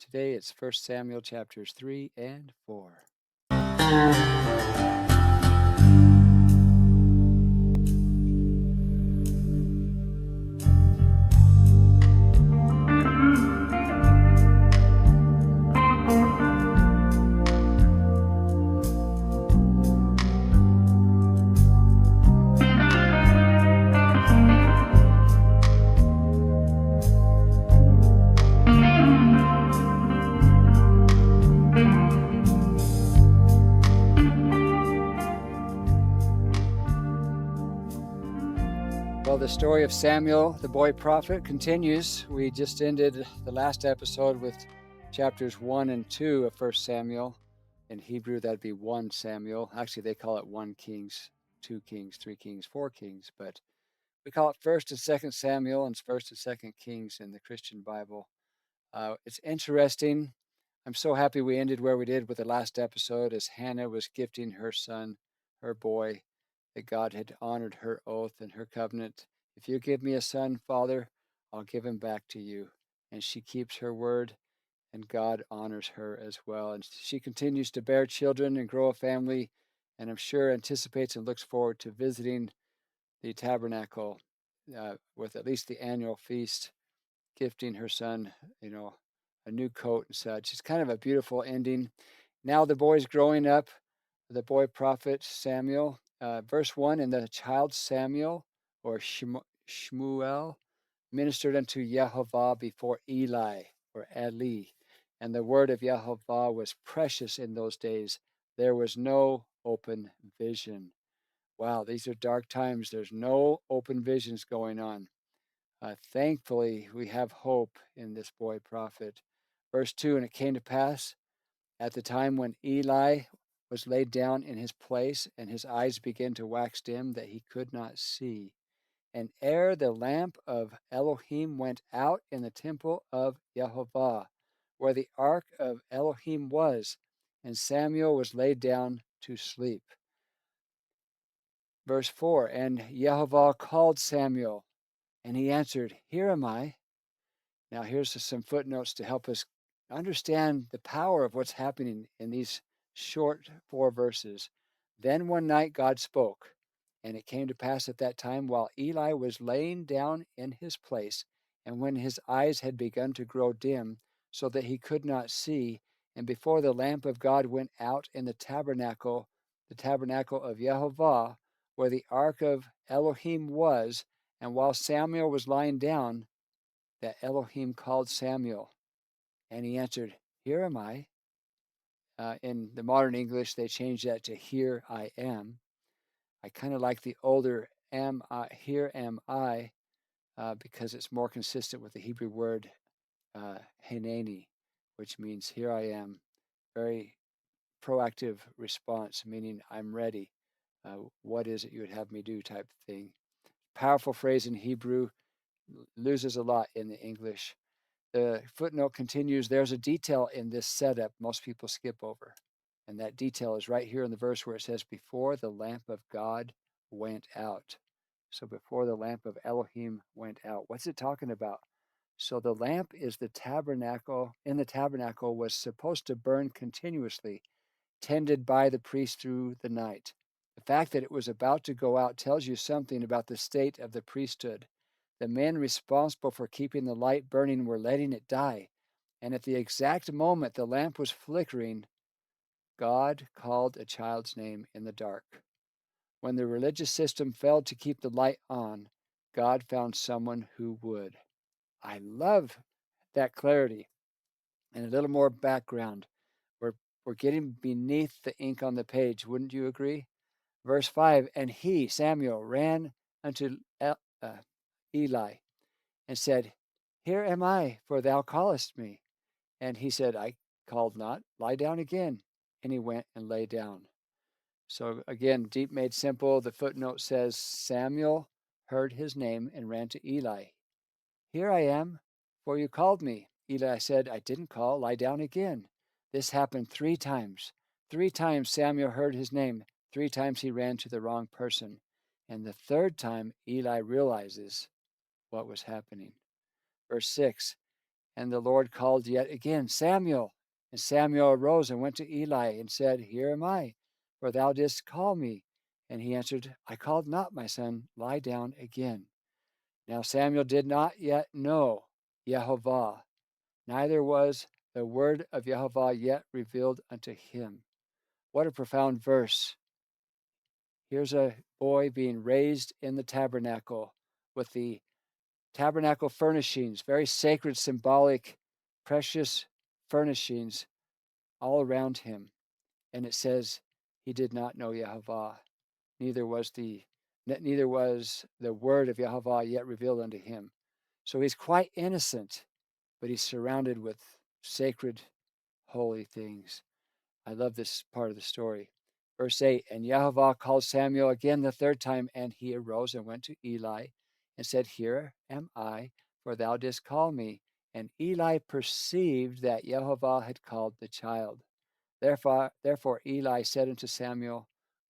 Today it's 1 Samuel chapters 3 and 4. Well, the story of Samuel, the boy prophet, continues. We just ended the last episode with chapters 1 and 2 of 1 Samuel. In Hebrew, that'd be 1 Samuel. Actually, they call it 1 Kings, 2 Kings, 3 Kings, 4 Kings. But we call it 1 and 2 Samuel and 1 and 2 Kings in the Christian Bible. It's interesting. I'm so happy we ended where we did with the last episode as Hannah was gifting her son, her boy, that God had honored her oath and her covenant. If you give me a son, Father, I'll give him back to you. And she keeps her word, and God honors her as well. And she continues to bear children and grow a family, and I'm sure anticipates and looks forward to visiting the tabernacle with at least the annual feast, gifting her son, a new coat and such. It's kind of a beautiful ending. Now the boy's growing up, the boy prophet Samuel. Verse 1, and the child Samuel, or Shmuel, ministered unto Jehovah before Eli, or Eli. And the word of Jehovah was precious in those days. There was no open vision. Wow, these are dark times. There's no open visions going on. Thankfully, we have hope in this boy prophet. Verse 2, and it came to pass at the time when Eli was laid down in his place, and his eyes began to wax dim, that he could not see. And ere the lamp of Elohim went out in the temple of Jehovah, where the ark of Elohim was, and Samuel was laid down to sleep. Verse 4, and Jehovah called Samuel, and he answered, Here am I. Now, here's some footnotes to help us understand the power of what's happening in these short 4 verses. Then one night God spoke, and it came to pass at that time while Eli was laying down in his place, and when his eyes had begun to grow dim, so that he could not see, and before the lamp of God went out in the tabernacle of Jehovah, where the ark of Elohim was, and while Samuel was lying down, that Elohim called Samuel, and he answered, Here am I. In the modern English, they changed that to Here I am. I kind of like the older Here am I, because it's more consistent with the Hebrew word Hineni, which means Here I am. Very proactive response, meaning I'm ready. What is it you would have me do type thing. Powerful phrase in Hebrew, loses a lot in the English. The footnote continues, there's a detail in this setup most people skip over. And that detail is right here in the verse where it says, before the lamp of God went out. So before the lamp of Elohim went out. What's it talking about? So the lamp is the tabernacle. In the tabernacle was supposed to burn continuously, tended by the priest through the night. The fact that it was about to go out tells you something about the state of the priesthood. The men responsible for keeping the light burning were letting it die, and at the exact moment the lamp was flickering, God called a child's name in the dark. When the religious system failed to keep the light on, God found someone who would. I love that clarity. And a little more background. We're getting beneath the ink on the page, wouldn't you agree? Verse 5, and he, Samuel, ran unto Eli and said, Here am I, for thou callest me. And he said, I called not, lie down again. And he went and lay down. So again, deep made simple, the footnote says, Samuel heard his name and ran to Eli. Here I am, for you called me. Eli said, I didn't call, lie down again. This happened 3 times. 3 times Samuel heard his name. 3 times he ran to the wrong person. And the 3rd time, Eli realizes what was happening. Verse 6, And the Lord called yet again, Samuel. And Samuel arose and went to Eli and said, Here am I, for thou didst call me. And he answered, I called not, my son, lie down again. Now Samuel did not yet know Jehovah, neither was the word of Jehovah yet revealed unto him. What a profound verse. Here's a boy being raised in the tabernacle with the tabernacle furnishings, very sacred, symbolic, precious furnishings all around him. And it says he did not know Jehovah, neither was the word of Jehovah yet revealed unto him. So he's quite innocent, but he's surrounded with sacred, holy things. I love this part of the story. Verse 8, and Jehovah called Samuel again the third time, and he arose and went to Eli and said, Here am I, for thou didst call me. And Eli perceived that Jehovah had called the child. Therefore Eli said unto Samuel,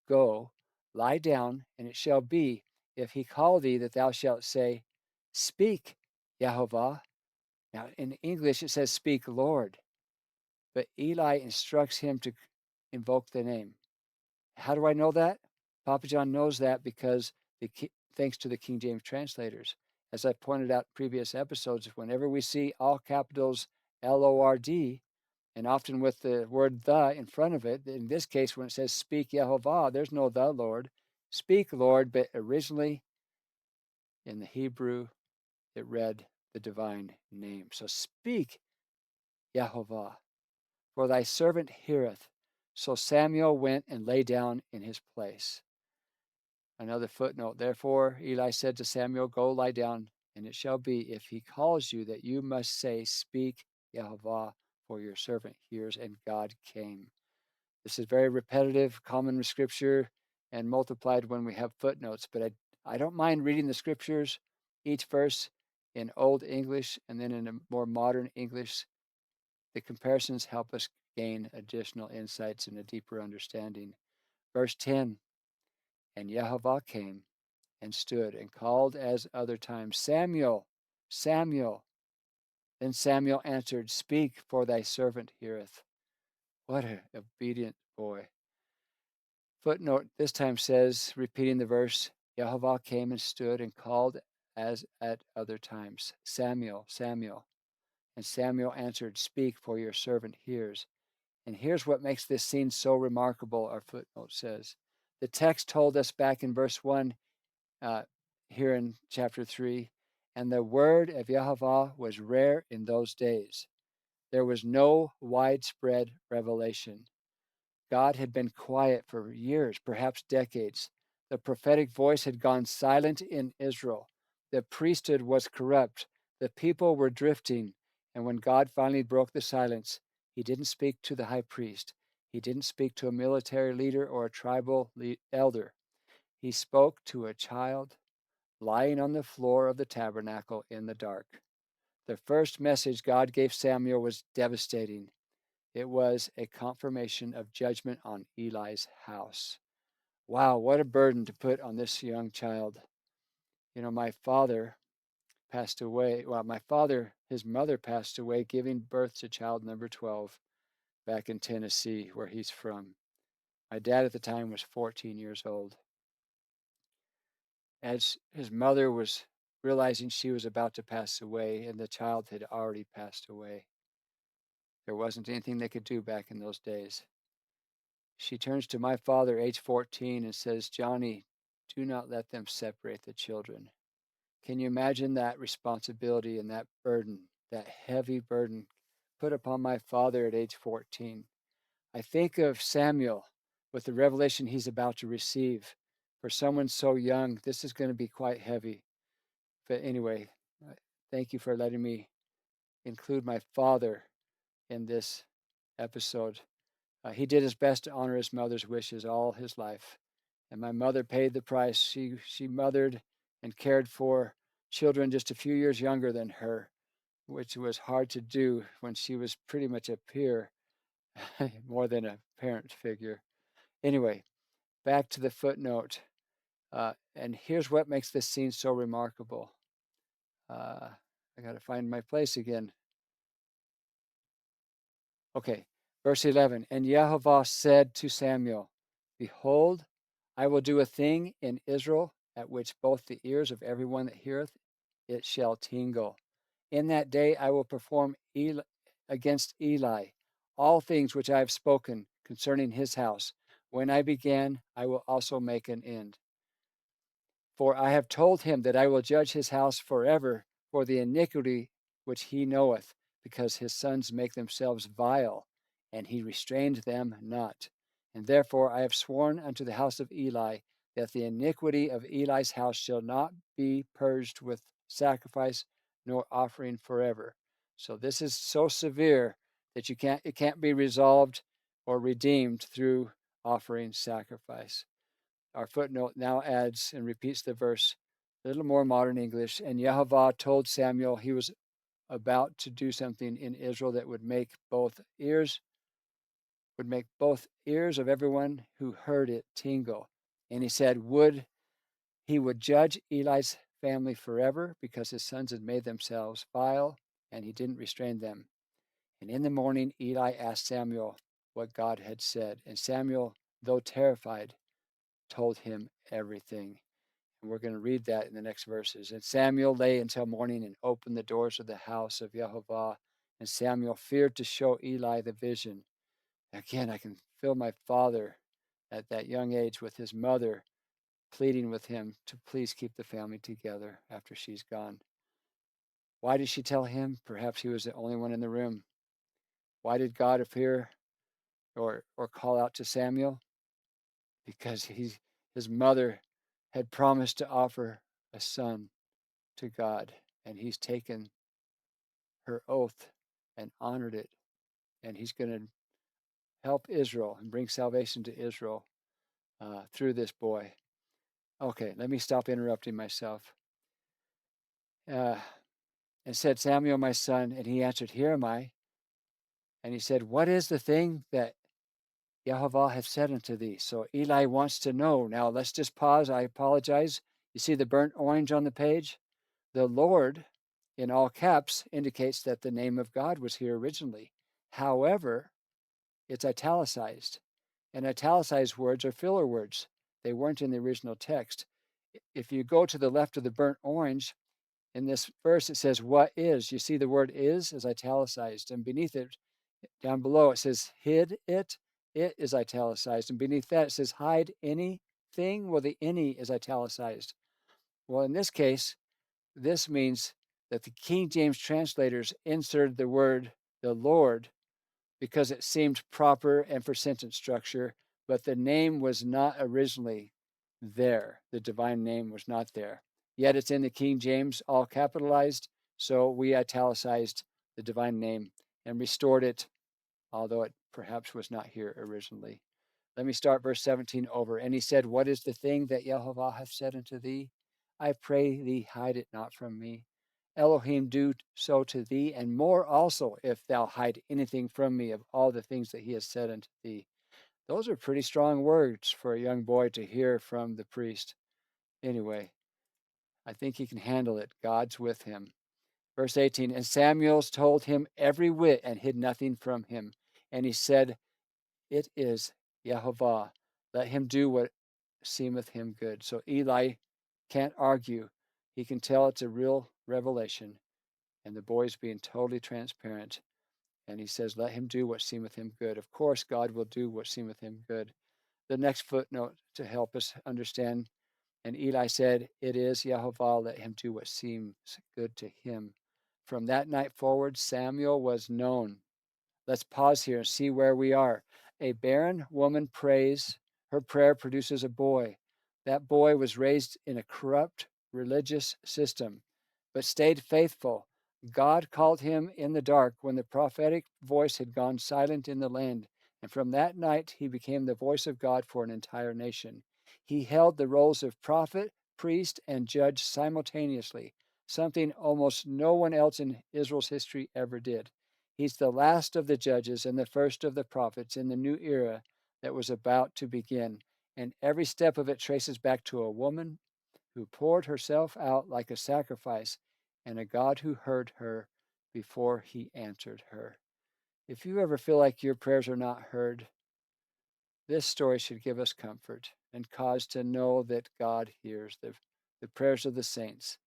Go, lie down, and it shall be, if he call thee, that thou shalt say, Speak, Jehovah. Now in English it says, Speak, Lord. But Eli instructs him to invoke the name. How do I know that? Papa John knows that because thanks to the King James translators. As I pointed out in previous episodes, whenever we see all capitals LORD, and often with the word the in front of it, in this case, when it says speak Yehovah, there's no the Lord. Speak Lord, but originally in the Hebrew, it read the divine name. So speak Yehovah, for thy servant heareth. So Samuel went and lay down in his place. Another footnote. Therefore Eli said to Samuel, Go lie down, and it shall be, if he calls you, that you must say, Speak Yehovah, for your servant hears. And God came. This is very repetitive, common with scripture, and multiplied when we have footnotes. But I don't mind reading the scriptures, each verse in Old English and then in a more modern English. The comparisons help us gain additional insights and a deeper understanding. Verse 10, and Yehovah came and stood and called as other times, Samuel, Samuel. Then Samuel answered, Speak, for thy servant heareth. What an obedient boy. Footnote this time says, repeating the verse, Yehovah came and stood and called as at other times, Samuel, Samuel. And Samuel answered, Speak, for your servant hears. And here's what makes this scene so remarkable, our footnote says. The text told us back in verse 1, here in chapter 3, and the word of Yehovah was rare in those days. There was no widespread revelation. God had been quiet for years, perhaps decades. The prophetic voice had gone silent in Israel. The priesthood was corrupt. The people were drifting. And when God finally broke the silence, he didn't speak to the high priest. He didn't speak to a military leader or a tribal elder. He spoke to a child lying on the floor of the tabernacle in the dark. The first message God gave Samuel was devastating. It was a confirmation of judgment on Eli's house. Wow, what a burden to put on this young child. You know, my father passed away. Well, his mother passed away giving birth to child number 12 back in Tennessee, where he's from. My dad at the time was 14 years old. As his mother was realizing she was about to pass away and the child had already passed away, there wasn't anything they could do back in those days. She turns to my father, age 14, and says, Johnny, do not let them separate the children. Can you imagine that responsibility and that burden, that heavy burden put upon my father at age 14? I think of Samuel with the revelation he's about to receive. For someone so young, this is going to be quite heavy. But anyway, thank you for letting me include my father in this episode. He did his best to honor his mother's wishes all his life. And my mother paid the price. She mothered and cared for children just a few years younger than her, which was hard to do when she was pretty much a peer more than a parent figure. Anyway, back to the footnote. And here's what makes this scene so remarkable. I got to find my place again. Okay, verse 11. And Jehovah said to Samuel, Behold, I will do a thing in Israel at which both the ears of everyone that heareth it shall tingle. In that day I will perform against Eli all things which I have spoken concerning his house. When I began, I will also make an end. For I have told him that I will judge his house forever for the iniquity which he knoweth, because his sons make themselves vile, and he restrained them not. And therefore I have sworn unto the house of Eli that the iniquity of Eli's house shall not be purged with sacrifice nor offering forever. So this is so severe that it can't be resolved or redeemed through offering sacrifice. Our footnote now adds and repeats the verse, a little more modern English. And Jehovah told Samuel he was about to do something in Israel that would make both ears of everyone who heard it tingle. And he said, he would judge Eli's family forever because his sons had made themselves vile and he didn't restrain them. And in the morning, Eli asked Samuel what God had said. And Samuel, though terrified, told him everything. And we're going to read that in the next verses. And Samuel lay until morning and opened the doors of the house of Jehovah. And Samuel feared to show Eli the vision. Again, I can feel my father at that young age with his mother pleading with him to please keep the family together after she's gone. Why did she tell him? Perhaps he was the only one in the room. Why did God appear or call out to Samuel? Because his mother had promised to offer a son to God, and he's taken her oath and honored it, and he's going to help Israel and bring salvation to Israel through this boy. Okay, let me stop interrupting myself. And said, Samuel, my son, and he answered, Here am I. And he said, What is the thing that Jehovah hath said unto thee? So Eli wants to know. Now let's just pause. I apologize. You see the burnt orange on the page? The Lord, in all caps, indicates that the name of God was here originally. However, it's italicized, and italicized words are filler words. They weren't in the original text. If you go to the left of the burnt orange, in this verse it says, What is? You see the word is italicized, and beneath it, down below, it says, Hid it. It is italicized, and beneath that it says, Hide anything. Well, the any is italicized. Well, in this case, this means that the King James translators inserted the word the Lord because it seemed proper and for sentence structure, but the name was not originally there. The divine name was not there. Yet it's in the King James, all capitalized, so we italicized the divine name and restored it, although it perhaps was not here originally. Let me start verse 17 over. And he said, What is the thing that Jehovah hath said unto thee? I pray thee, hide it not from me. Elohim do so to thee, and more also, if thou hide anything from me of all the things that he has said unto thee. Those are pretty strong words for a young boy to hear from the priest. Anyway, I think he can handle it. God's with him. Verse 18, And Samuel told him every whit and hid nothing from him. And he said, It is Jehovah. Let him do what seemeth him good. So Eli can't argue. He can tell it's a real revelation. And the boy's being totally transparent. And he says, Let him do what seemeth him good. Of course, God will do what seemeth him good. The next footnote to help us understand. And Eli said, It is Jehovah, let him do what seems good to him. From that night forward, Samuel was known. Let's pause here and see where we are. A barren woman prays. Her prayer produces a boy. That boy was raised in a corrupt religious system, but stayed faithful. God called him in the dark when the prophetic voice had gone silent in the land. And from that night, he became the voice of God for an entire nation. He held the roles of prophet, priest, and judge simultaneously, something almost no one else in Israel's history ever did. He's the last of the judges and the first of the prophets in the new era that was about to begin. And every step of it traces back to a woman who poured herself out like a sacrifice and a God who heard her before he answered her. If you ever feel like your prayers are not heard, this story should give us comfort and cause to know that God hears the prayers of the saints.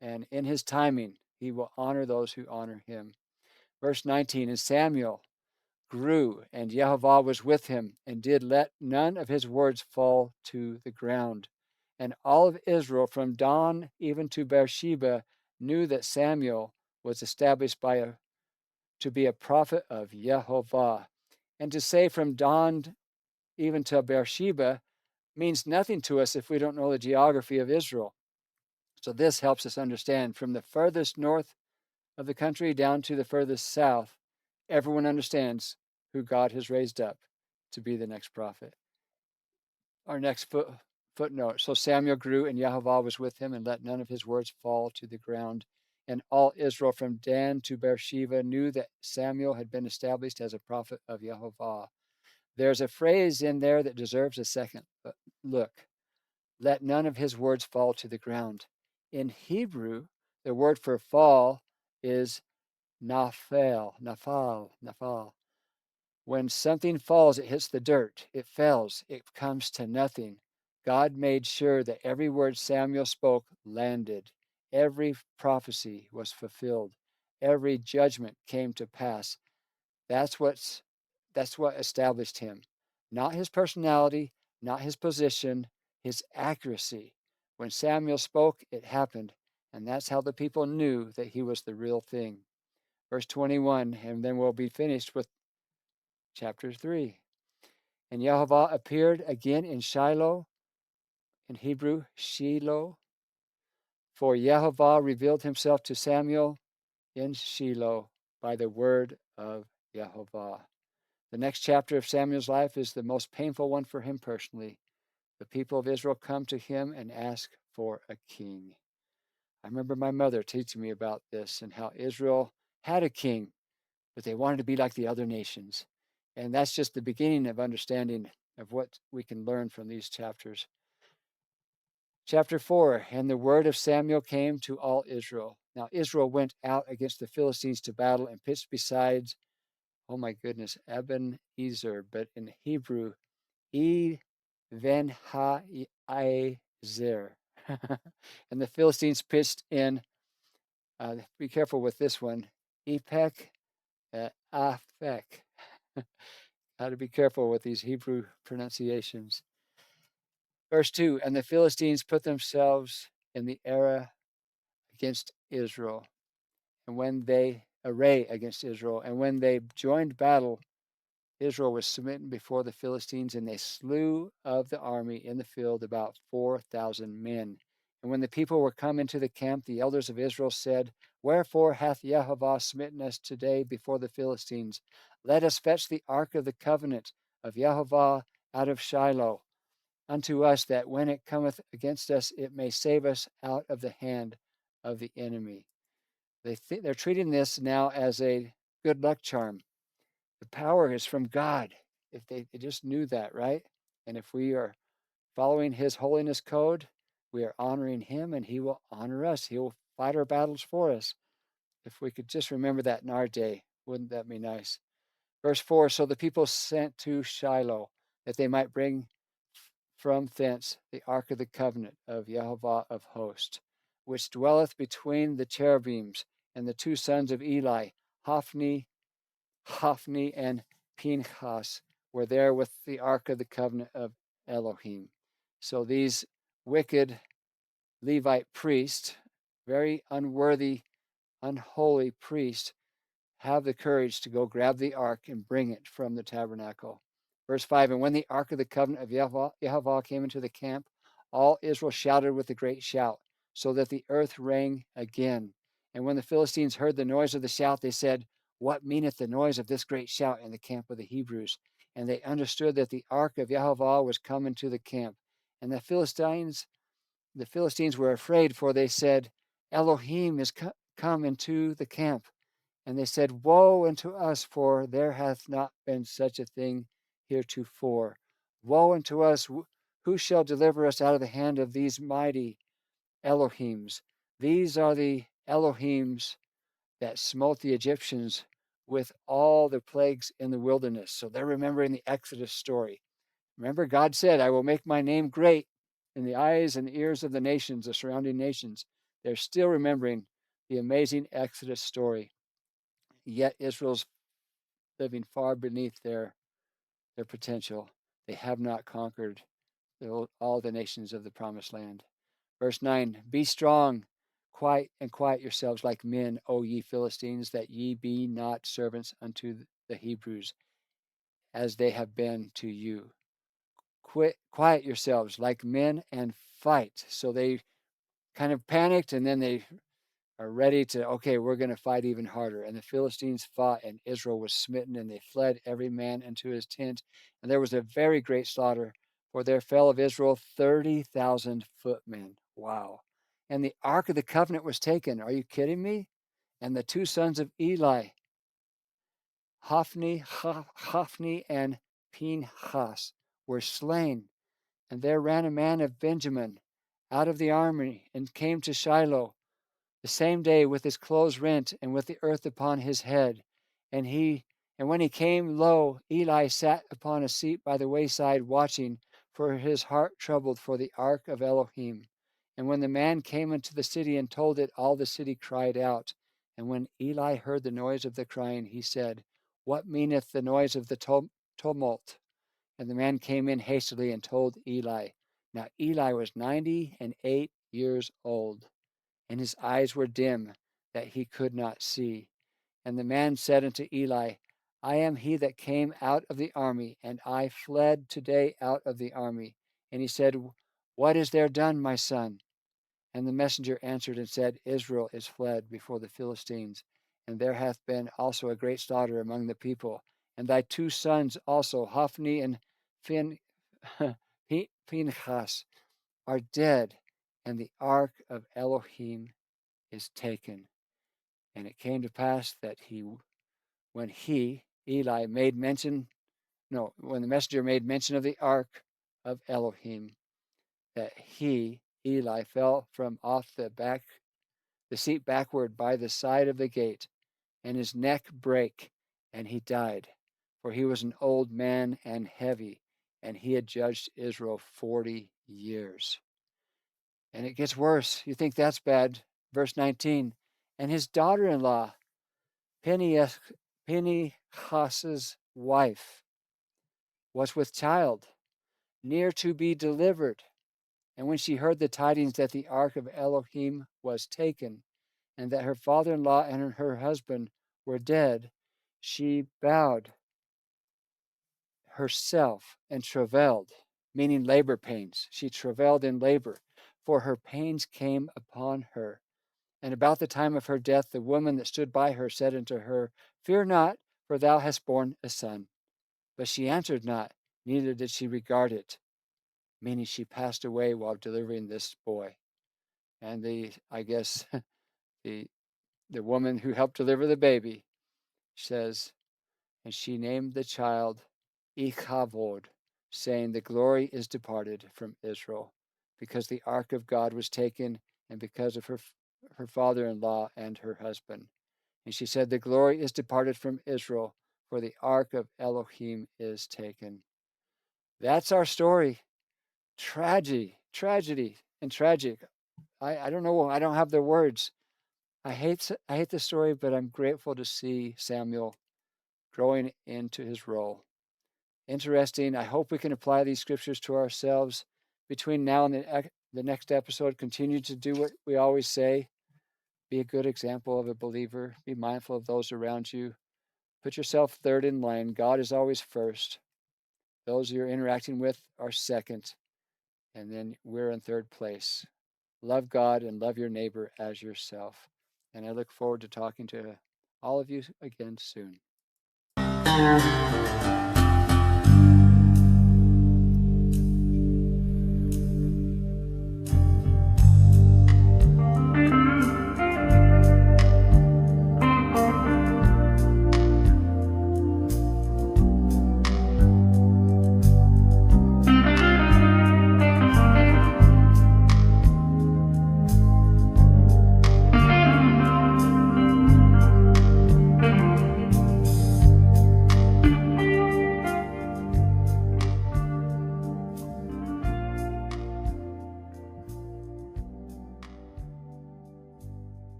And in his timing, he will honor those who honor him. Verse 19, and Samuel grew, and Jehovah was with him, and did let none of his words fall to the ground. And all of Israel, from Dan even to Beersheba, knew that Samuel was established to be a prophet of Jehovah. And to say from Dan even to Beersheba means nothing to us if we don't know the geography of Israel. So this helps us understand from the furthest north of the country down to the furthest south, everyone understands who God has raised up to be the next prophet. Our next footnote. So Samuel grew, and Jehovah was with him, and let none of his words fall to the ground. And all Israel from Dan to Beersheba knew that Samuel had been established as a prophet of Jehovah. There's a phrase in there that deserves a second look. Let none of his words fall to the ground. In Hebrew, the word for fall is nafal. When something falls, it hits the dirt, it fails, it comes to nothing. God made sure that every word Samuel spoke landed. Every prophecy was fulfilled. Every judgment came to pass. That's what's that's what established him. Not his personality, not his position, his accuracy. When Samuel spoke, it happened, and that's how the people knew that he was the real thing. Verse 21, and then we'll be finished with chapter 3. And Jehovah appeared again in Shiloh, in Hebrew, Shiloh, for Jehovah revealed himself to Samuel in Shiloh by the word of Jehovah. The next chapter of Samuel's life is the most painful one for him personally. The people of Israel come to him and ask for a king. I remember my mother teaching me about this and how Israel had a king, but they wanted to be like the other nations. And that's just the beginning of understanding of what we can learn from these chapters. Chapter 4, and the word of Samuel came to all Israel. Now Israel went out against the Philistines to battle and pitched beside, oh my goodness, Ebenezer, but in Hebrew, Even Ha-Ezer. And the Philistines pitched in, be careful with this one, Epek Afek. How to be careful with these Hebrew pronunciations. Verse 2, and the Philistines put themselves in the against Israel, and when they array against Israel, and when they joined battle, Israel was smitten before the Philistines, and they slew of the army in the field about 4,000 men. And when the people were come into the camp, the elders of Israel said, wherefore hath Jehovah smitten us today before the Philistines? Let us fetch the ark of the covenant of Jehovah out of Shiloh unto us, that when it cometh against us, it may save us out of the hand of the enemy. They're treating this now as a good luck charm. The power is from God. If they just knew that, right? And if we are following his holiness code, we are honoring him, and he will honor us. He will fight our battles for us. If we could just remember that in our day, wouldn't that be nice? Verse 4, so the people sent to Shiloh, that they might bring from thence the ark of the covenant of Jehovah of hosts, which dwelleth between the cherubims, and the two sons of Eli, Hophni and Pinchas, were there with the ark of the covenant of Elohim. So these wicked Levite priests, very unworthy, unholy priests, have the courage to go grab the ark and bring it from the tabernacle. Verse 5, and when the ark of the covenant of Jehovah came into the camp, all Israel shouted with a great shout, so that the earth rang again. And when the Philistines heard the noise of the shout, they said, what meaneth the noise of this great shout in the camp of the Hebrews? And they understood that the ark of Jehovah was come into the camp. And the Philistines were afraid, for they said, Elohim is come into the camp. And they said, woe unto us, for there hath not been such a thing heretofore. Woe unto us, who shall deliver us out of the hand of these mighty Elohims? These are the Elohims that smote the Egyptians with all the plagues in the wilderness. So they're remembering the Exodus story. Remember, God said, I will make my name great in the eyes and ears of the nations, the surrounding nations. They're still remembering the amazing Exodus story. Yet Israel's living far beneath their potential. They have not conquered all the nations of the promised land. Verse 9, be strong, quiet yourselves like men, O ye Philistines, that ye be not servants unto the Hebrews, as they have been to you. Quiet yourselves like men and fight. So they kind of panicked, and then they are ready to, okay, we're going to fight even harder. And the Philistines fought, and Israel was smitten, and they fled every man into his tent. And there was a very great slaughter, for there fell of Israel 30,000 footmen. Wow. And the ark of the covenant was taken. Are you kidding me? And the two sons of Eli, Hophni and Pinchas, were slain. And there ran a man of Benjamin out of the army and came to Shiloh the same day with his clothes rent and with the earth upon his head. And when he came, lo, Eli sat upon a seat by the wayside watching, for his heart troubled for the ark of Elohim. And when the man came into the city and told it, all the city cried out. And when Eli heard the noise of the crying, he said, what meaneth the noise of the tumult? And the man came in hastily and told Eli. Now Eli was 98 years old, and his eyes were dim, that he could not see. And the man said unto Eli, I am he that came out of the army, and I fled today out of the army. And he said, what is there done, my son? And the messenger answered and said, Israel is fled before the Philistines, and there hath been also a great slaughter among the people. And thy two sons also, Hophni and Phinehas, are dead, and the ark of Elohim is taken. And it came to pass that when Eli, made mention, no, when the messenger made mention of the ark of Elohim, that Eli, fell from off the seat backward by the side of the gate, and his neck brake, and he died. For he was an old man and heavy, and he had judged Israel 40 years. And it gets worse. You think that's bad. Verse 19, and his daughter-in-law, Phinehas's wife, was with child, near to be delivered. And when she heard the tidings that the ark of Elohim was taken, and that her father-in-law and her husband were dead, she bowed herself and travailed, meaning labor pains. She travailed in labor, for her pains came upon her. And about the time of her death, the woman that stood by her said unto her, fear not, for thou hast borne a son. But she answered not, neither did she regard it, meaning she passed away while delivering this boy. And I guess the woman who helped deliver the baby says, and she named the child Ichavod, saying, the glory is departed from Israel, because the ark of God was taken, and because of her father-in-law and her husband. And she said, the glory is departed from Israel, for the ark of Elohim is taken. That's our story. Tragedy, and tragic. I don't know. I don't have the words. I hate the story, but I'm grateful to see Samuel growing into his role. Interesting. I hope we can apply these scriptures to ourselves between now and the next episode. Continue to do what we always say. Be a good example of a believer. Be mindful of those around you. Put yourself third in line. God is always first. Those you're interacting with are second. And then we're in third place. Love God and love your neighbor as yourself. And I look forward to talking to all of you again soon.